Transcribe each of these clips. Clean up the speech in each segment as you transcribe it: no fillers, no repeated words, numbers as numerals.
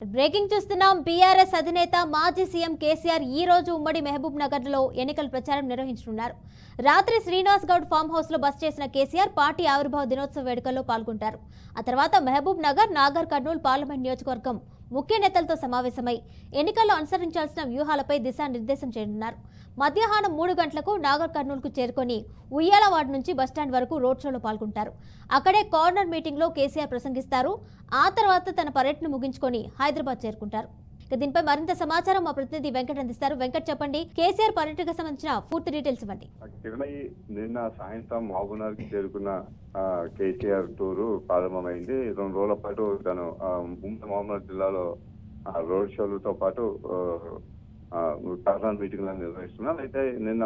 Breaking చూస్తున్నాం. BRS అధినేత మాజీ సీఎం కేసీఆర్ ఈ రోజు ఉమ్మడి మహబూబ్ నగర్ లో ఎన్నికల ప్రచారం నిర్వహించనున్నారు. రాత్రి శ్రీనివాస్ గౌడ్ ఫామ్ హౌస్ లో బస చేసిన కేసీఆర్ పార్టీ ఆవిర్భావ దినోత్సవ వేడుకల్లో పాల్గొంటారు. ఆ తర్వాత మహబూబ్ నగర్, నాగర్ కర్నూల్ పార్లమెంట్ నియోజకవర్గం ముఖ్య నేతలతో సమావేశమై ఎన్నికల్లో అనుసరించాల్సిన వ్యూహాలపై దిశానిర్దేశం చేయనున్నారు. మధ్యాహ్నం 3 గంటలకు నాగర్ కర్నూల్కు చేరుకొని ఉయ్యాల వార్డు నుంచి బస్టాండ్ వరకు రోడ్ షోలో పాల్గొంటారు. అక్కడే కార్నర్ మీటింగ్లో కేసీఆర్ ప్రసంగిస్తారు. ఆ తర్వాత తన పర్యటన ముగించుకొని హైదరాబాద్ చేరుకుంటారు. దీనిపై మరింత సమాచారం మా ప్రతినిధి వెంకట్ అందిస్తారు. వెంకట్, చెప్పండి, కేసీఆర్ పర్యటనకు సంబంధించిన పూర్తి డీటెయిల్స్ ఇవ్వండి. నిన్న సాయంత్రం మహబూబ్నగర్ కి చేరుకున్న కేసీఆర్ టూరు ప్రారంభమైంది. 2 రోజుల పాటు తను మహబూబ్నగర్ జిల్లాలో రోడ్ షోలతో పాటు కార్నర్ మీటింగ్లను నిర్వహిస్తున్నారు. అయితే నిన్న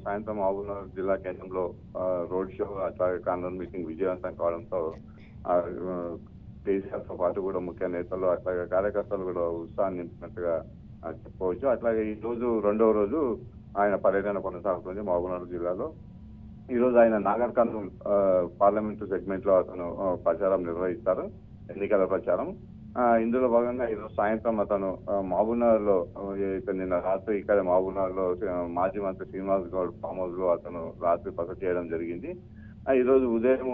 సాయంత్రం మహబూబ్నగర్ జిల్లా కేంద్రంలో రోడ్ షో అట్లాగే కార్నర్ మీటింగ్ విజయవంతం కావడంతో కేసీఆర్ తో పాటు కూడా ముఖ్య నేతలు అట్లాగే కార్యకర్తలు కూడా ఉత్సాహాన్ని నింపినట్టుగా చెప్పుకోవచ్చు. అట్లాగే ఈ రోజు 2వ రోజు ఆయన పర్యటన కొనసాగుతుంది మహబూబ్నగర్ జిల్లాలో. ఈ రోజు ఆయన నాగర్ కర్నూల్ పార్లమెంటు సెగ్మెంట్ లో అతను ప్రచారం నిర్వహిస్తారు, ఎన్నికల ప్రచారం. ఇందులో భాగంగా ఈరోజు సాయంత్రం అతను మహబూబ్నగర్ లో నిన్న రాత్రి ఇక్కడ మహబూబ్నగర్ లో మాజీ మంత్రి శ్రీనివాస్ గౌడ్ ఫామ్ హౌస్ లో అతను రాత్రి బస చేయడం జరిగింది. ఈ రోజు ఉదయం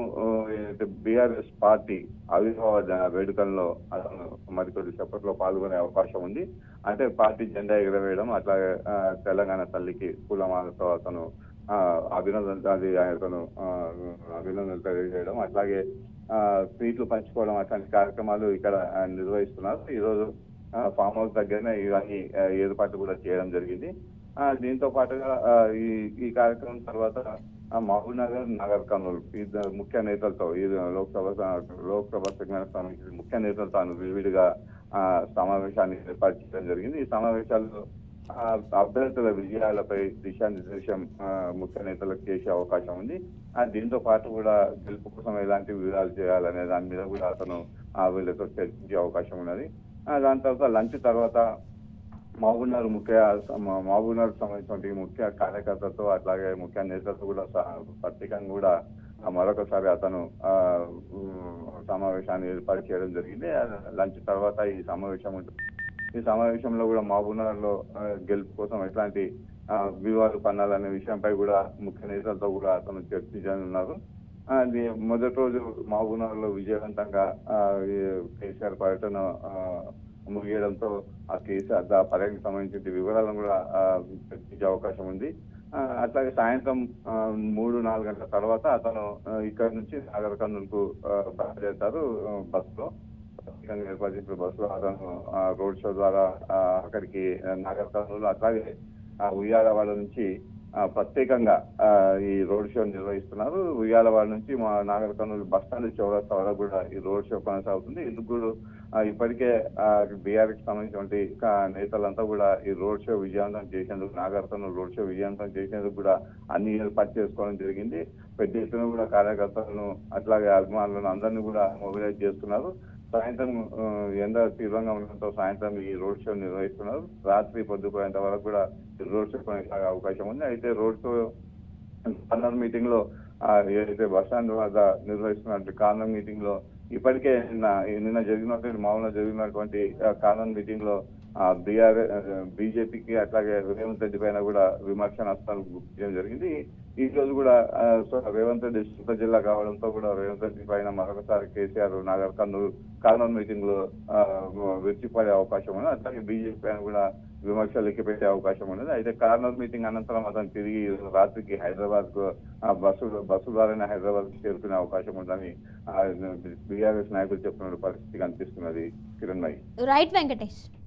బీఆర్ఎస్ పార్టీ ఆవిర్భావ వేడుకల్లో అతను మరికొద్ది సేపట్లో పాల్గొనే అవకాశం ఉంది. అంటే పార్టీ జెండా ఎగరవేయడం, అట్లాగే తెలంగాణ తల్లికి పూలమాలతో అతను అభినందనలు తెలియజేయడం, అట్లాగే స్వీట్లు పంచుకోవడం అట్లాంటి కార్యక్రమాలు ఇక్కడ నిర్వహిస్తున్నారు. ఈ రోజు ఫామ్ హౌస్ దగ్గరనే ఇవన్నీ ఏర్పాట్లు కూడా చేయడం జరిగింది. దీంతో పాటుగా ఈ కార్యక్రమం తర్వాత మహబూబ్ నగర్, నాగర్ కర్నూల్ ముఖ్య నేతలతో ఈ లోక్సభ సెగ్మెంట్ ముఖ్య నేతలతో తాను విడివిడిగా సమావేశాన్ని ఏర్పాటు చేయడం జరిగింది. ఈ సమావేశాల్లో అభ్యర్థుల విజయాలపై దిశానిర్దేశం ముఖ్య నేతలకు చేసే అవకాశం ఉంది. దీంతో పాటు కూడా గెలుపు కోసం ఎలాంటి వివరాలు చేయాలనే దాని మీద కూడా అతను వీళ్ళతో చర్చించే అవకాశం ఉన్నది. దాని తర్వాత లంచ్ తర్వాత మహబూబ్నగర్ సంబంధించిన ముఖ్య కార్యకర్తలతో అట్లాగే ముఖ్య నేతలతో కూడా ప్రత్యేకంగా కూడా మరొకసారి అతను సమావేశాన్ని ఏర్పాటు చేయడం జరిగింది. లంచ్ తర్వాత ఈ సమావేశం ఉంటుంది. ఈ సమావేశంలో కూడా మహబూబ్నగర్ లో గెలుపు కోసం ఎట్లాంటి వ్యూహాలు పన్నాలనే విషయంపై కూడా ముఖ్య నేతలతో కూడా అతను చర్చించనున్నారు. మొదటి రోజు మహబూబ్నగర్ లో విజయవంతంగా కేసీఆర్ పర్యటన ముగియడంతో ఆ కేసీఆర్ పర్యటనకు సంబంధించిన వివరాలను కూడా చర్చించే అవకాశం ఉంది. అట్లాగే సాయంత్రం 3-4 గంటల తర్వాత అతను ఇక్కడ నుంచి నాగర్ కర్నూల్ కు బయలుదేరుతారు బస్సులో. ప్రత్యేకంగా ఏర్పాటు చేసిన బస్సులో అతను రోడ్ షో ద్వారా అక్కడికి నాగర్ కర్నూల్ అట్లాగే ఉయ్యాలవాడ నుంచి ప్రత్యేకంగా ఈ రోడ్ షో నిర్వహిస్తున్నారు. ఉయ్యాలవాడ నుంచి మా నాగర్ కర్నూలు బస్టాండ్ చౌరస్తా వరకు కూడా ఈ రోడ్ షో కొనసాగుతుంది. ఇందుకు ఇప్పటికే బీఆర్ఎస్ సంబంధించినటువంటి నేతలంతా కూడా ఈ రోడ్ షో విజయవంతం చేసేందుకు, నాగర్ కర్నూలు రోడ్ షో విజయవంతం చేసేందుకు కూడా అన్ని ఏర్పాటు చేసుకోవడం జరిగింది. పెద్ద ఎత్తున కూడా కార్యకర్తలను అట్లాగే అభిమానులను అందరినీ కూడా మొబిలైజ్ చేస్తున్నారు. సాయంత్రం ఎండ తీవ్రంగా ఉండడంతో సాయంత్రం ఈ రోడ్ షో నిర్వహిస్తున్నారు. రాత్రి పొద్దుపోయేంత వరకు కూడా రోడ్ షో కొనసాగే అవకాశం ఉంది. అయితే రోడ్ షో కార్నర్ మీటింగ్ లో ఏదైతే బస్టాండ్ వద్ద నిర్వహిస్తున్నటువంటి కార్నర్ మీటింగ్ లో ఇప్పటికే నిన్న జరిగినటువంటి కార్నర్ మీటింగ్ లో బీజేపీకి అట్లాగే రేవంత్ రెడ్డి పైన కూడా విమర్శనాస్త్రాలు గుర్తించడం జరిగింది. ఈ రోజు కూడా రేవంత్ రెడ్డి సొంత జిల్లా కావడంతో కూడా రేవంత్ రెడ్డి పైన మరొకసారి కేసీఆర్ నాగర్ కర్నూల్ కార్నర్ మీటింగ్ లో విడిచిపడే అవకాశం ఉన్నది. అట్లాగే బీజేపీ పైన కూడా విమర్శలు ఎక్కిపెట్టే అవకాశం ఉన్నది. అయితే కార్నర్ మీటింగ్ అనంతరం అతను తిరిగి రాత్రికి హైదరాబాద్ కు బస్సు ద్వారానే హైదరాబాద్ కు చేరుకునే అవకాశం ఉందని బీఆర్ఎస్ నాయకులు చెప్తున్న పరిస్థితి కనిపిస్తున్నది. కిరణ్ భాయ్. రైట్ వెంకటేష్.